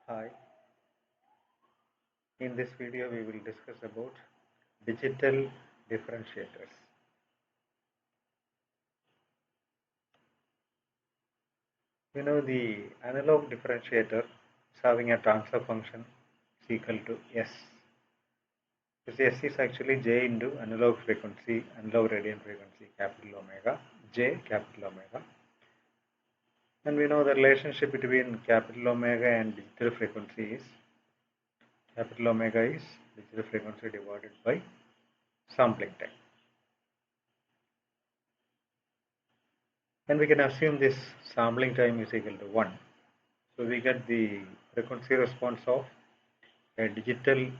Hi, in this video we will discuss about digital differentiators. The analog differentiator is having a transfer function is equal to S. This S is actually J into analog frequency, analog radian frequency, capital omega, J capital omega. And we know the relationship between capital omega and digital frequency is capital omega is digital frequency divided by sampling time. And we can assume this sampling time is equal to 1. So we get the frequency response of a digital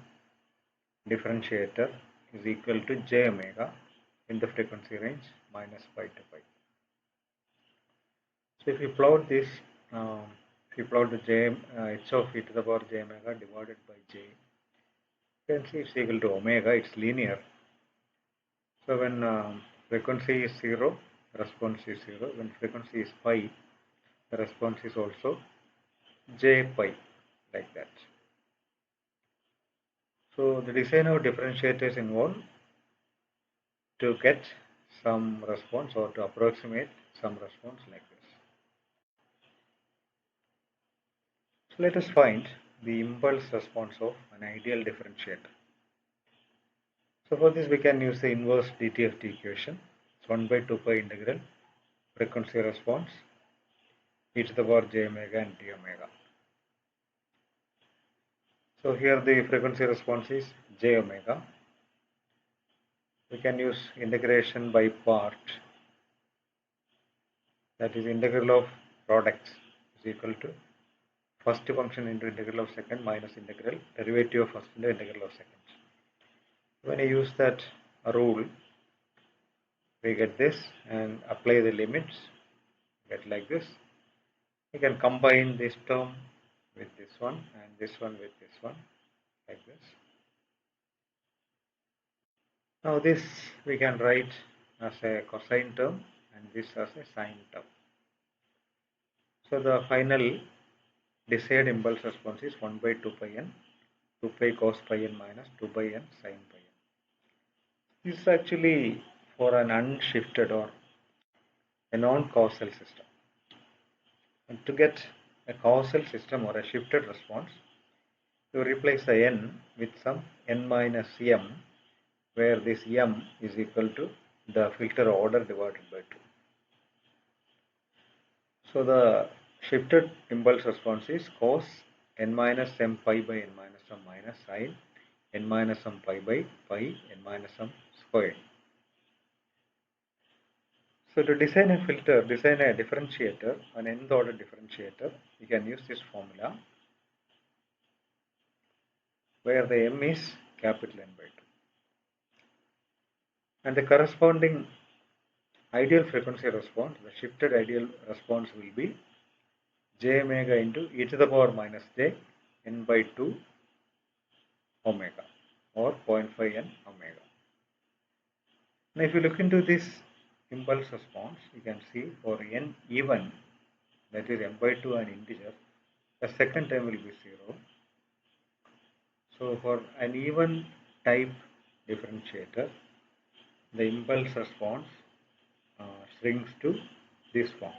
differentiator is equal to j omega in the frequency range minus pi to pi. So if you plot this, if you plot the h of e to the power j omega divided by j, you can see it's equal to omega, it's linear. So when frequency is 0, response is 0. When frequency is pi, the response is also j pi, like that. So the design of differentiators involve to get some response or to approximate some response like this. So let us find the impulse response of an ideal differentiator. So for this we can use the inverse DTFT equation. It's 1 by 2 pi integral frequency response e to the power j omega and d omega. So here the frequency response is j omega. We can use integration by part, that is integral of products is equal to first function into integral of second minus integral derivative of first into integral of second. When you use that rule, we get this and apply the limits, get like this. You can combine this term with this one and this one with this one, like this. Now this we can write as a cosine term and this as a sine term. So the final desired impulse response is 1 by 2 pi n, 2 pi cos pi n minus 2 pi n sine pi n. This is actually for an unshifted or a non-causal system. And to get a causal system or a shifted response, you replace the n with some n minus m, where this m is equal to the filter order divided by 2. So the shifted impulse response is cos n minus m pi by n minus m minus sine n minus m pi by pi n minus m squared. So to design a filter, design a differentiator, an nth order differentiator, you can use this formula where the m is capital N by 2. And the corresponding ideal frequency response, the shifted ideal response will be j omega into e to the power minus j n by 2 omega or 0.5 n omega. Now if you look into this impulse response, you can see for n even, that is m by 2 an integer, the second term will be 0. So for an even type differentiator, the impulse response shrinks to this form.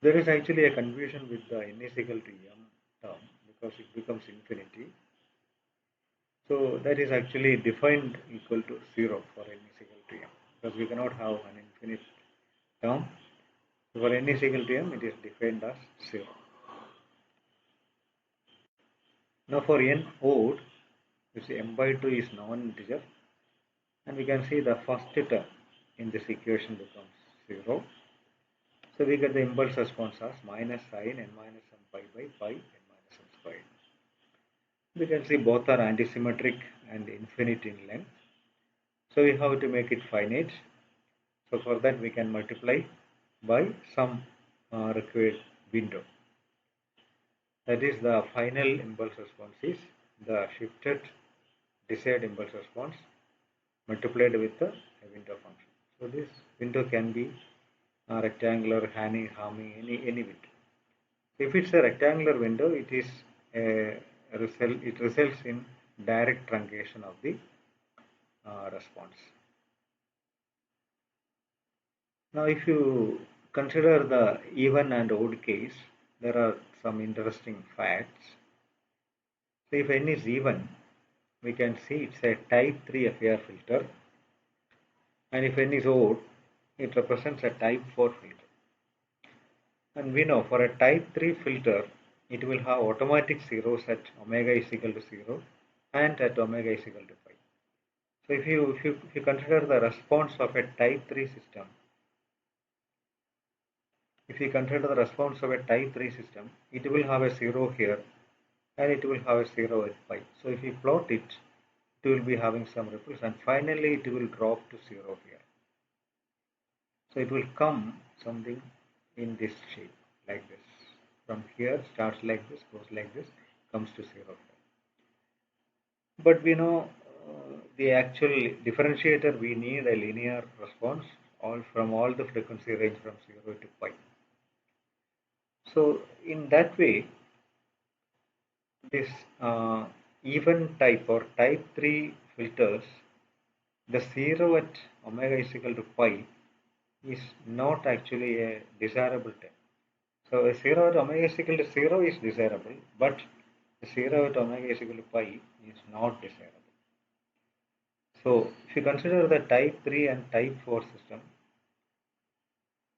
There is actually a confusion with the n is equal to m term because it becomes infinity. So that is actually defined equal to 0 for n is equal to m, because we cannot have an infinite term. So for n is equal to m, it is defined as 0. Now for n odd, you see m by 2 is non-integer, and we can see the first term in this equation becomes 0. So we get the impulse response as minus sine n minus m pi by pi n minus m squared. We can see both are antisymmetric and infinite in length. So we have to make it finite. So for that we can multiply by some required window. That is, the final impulse response is the shifted desired impulse response multiplied with the window function. So this window can be rectangular, Hanning, any window. If it's a rectangular window, it results in direct truncation of the response. Now, if you consider the even and odd case, there are some interesting facts. So, if n is even, we can see it's a type 3 FER filter, and if n is odd, it represents a type 4 filter. And we know for a type 3 filter, it will have automatic zeros at omega is equal to 0 and at omega is equal to pi. So if you consider the response of a type 3 system, if you consider the response of a type 3 system, it will have a 0 here and it will have a 0 at pi. So if you plot it, it will be having some ripples and finally it will drop to 0 here. So it will come something in this shape like this. From here starts like this, goes like this, comes to 0 here. But we know the actual differentiator, we need a linear response from all the frequency range from 0 to pi. So in that way, this even type or type 3 filters, the 0 at omega is equal to pi is not actually a desirable term. So a 0 at omega is equal to 0 is desirable, but the 0 at omega is equal to pi is not desirable. So if you consider the type 3 and type 4 system,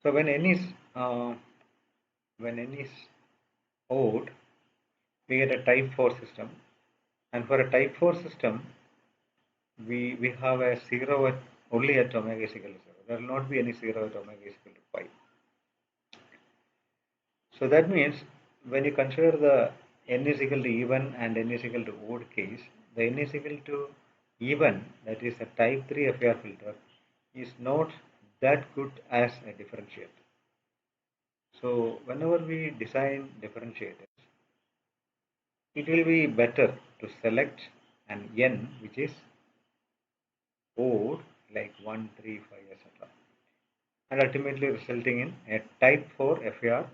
so when n is odd, we get a type 4 system, and for a type 4 system, we have a 0 at only at omega is equal to 0. There will not be any 0 at omega is equal to pi. So that means when you consider the n is equal to even and n is equal to odd case, the n is equal to even, that is a type 3 FER filter, is not that good as a differentiator. So whenever we design differentiators, it will be better to select an n which is odd like 1, 3, 5, etc. and ultimately resulting in a type 4 FER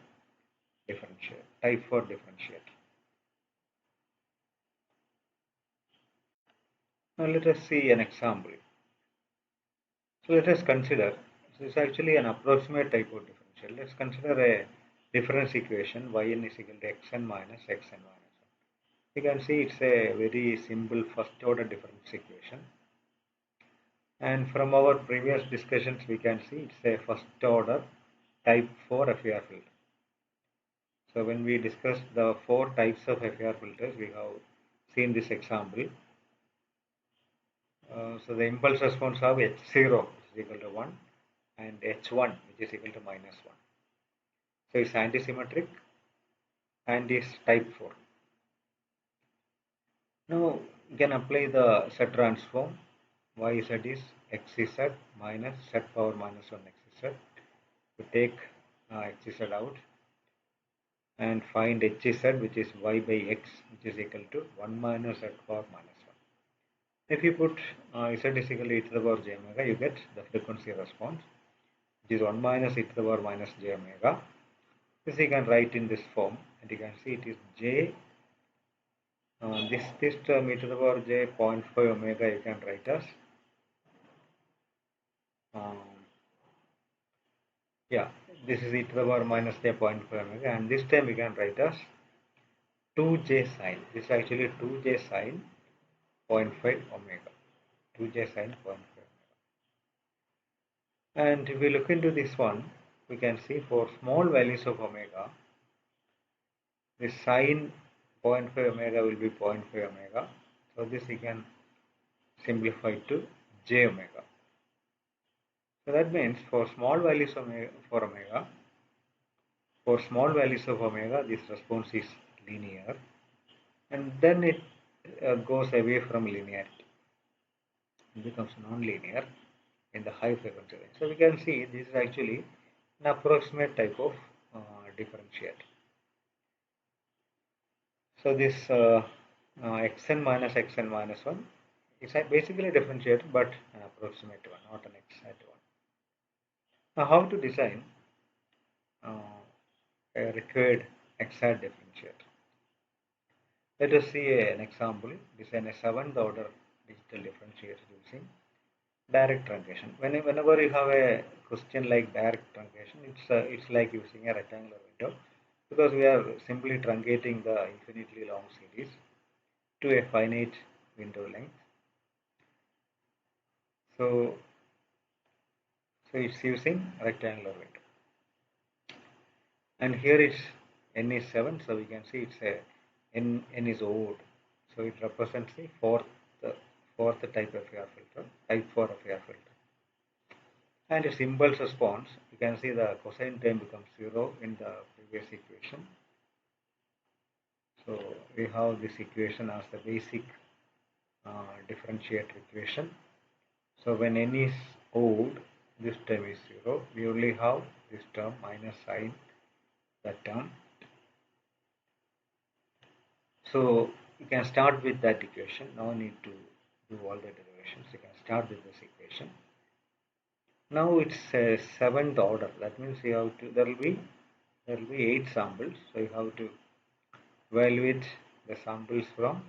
differentiator, type 4 differentiator. Now let us see an example. So let us consider, this is actually an approximate type of differential. Let's consider a difference equation yn is equal to xn minus xn minus 1. You can see it's a very simple first order difference equation. And from our previous discussions, we can see it's a first order type 4 FER filter. So when we discussed the 4 types of FER filters, we have seen this example. So the impulse response of H0 is equal to 1 and H1 which is equal to minus 1. So it's antisymmetric and is type 4. Now you can apply the Z transform. YZ is XZ minus Z power minus 1 XZ. We take XZ out and find HZ, which is Y by X, which is equal to 1 minus Z power minus 1. If you put Z is equal to e to the power j omega, you get the frequency response, which is 1 minus e to the power minus j omega. This you can write in this form, and you can see it is j, this term e to the power j 0.5 omega you can write as, this is e to the power minus j 0.5 omega, and this term you can write as 2j sine. This is actually 2j sine 0.5 omega. 2j sine 0.5 omega. And if we look into this one, we can see for small values of omega, the sine 0.5 omega will be 0.5 omega. So this we can simplify to j omega. So that means for small values of omega, this response is linear, and then it goes away from linearity. It becomes non-linear in the high frequency range. So we can see this is actually an approximate type of differentiator. So this xn minus xn minus 1 is basically a differentiator, but an approximate one, not an exact one. Now how to design a required exact differentiator. Let us see an example. Design a 7th order digital differentiator using direct truncation. Whenever you have a question like direct truncation, it's like using a rectangular window, because we are simply truncating the infinitely long series to a finite window length. So it's using rectangular window. And here it's n is 7, so we can see it's a n is odd, so it represents the fourth type of FER filter, type 4 of FER filter. And its impulse response, you can see the cosine term becomes 0 in the previous equation. So we have this equation as the basic differentiator equation. So when n is odd, this term is 0. We only have this term minus sign, that term. So you can start with that equation. No need to do all the derivations. You can start with this equation. Now it's a 7th order. That means you have to, there will be 8 samples. So you have to evaluate the samples from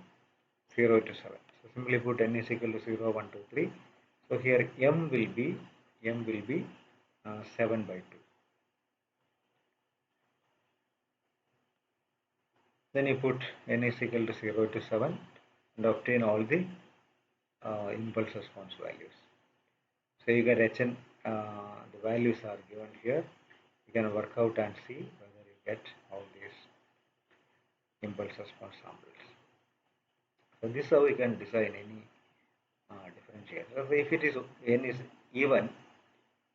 0 to 7. So simply put n is equal to 0, 1, 2, 3. So here m will be 7 by 2. Then you put n is equal to 0 to 7 and obtain all the impulse response values. So you get Hn, the values are given here. You can work out and see whether you get all these impulse response samples. So this is how we can design any differentiator. So if it is n is even,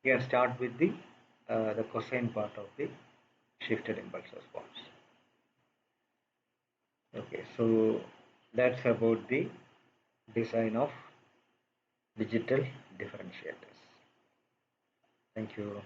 you can start with the cosine part of the shifted impulse response. Okay, so that's about the design of digital differentiators. Thank you.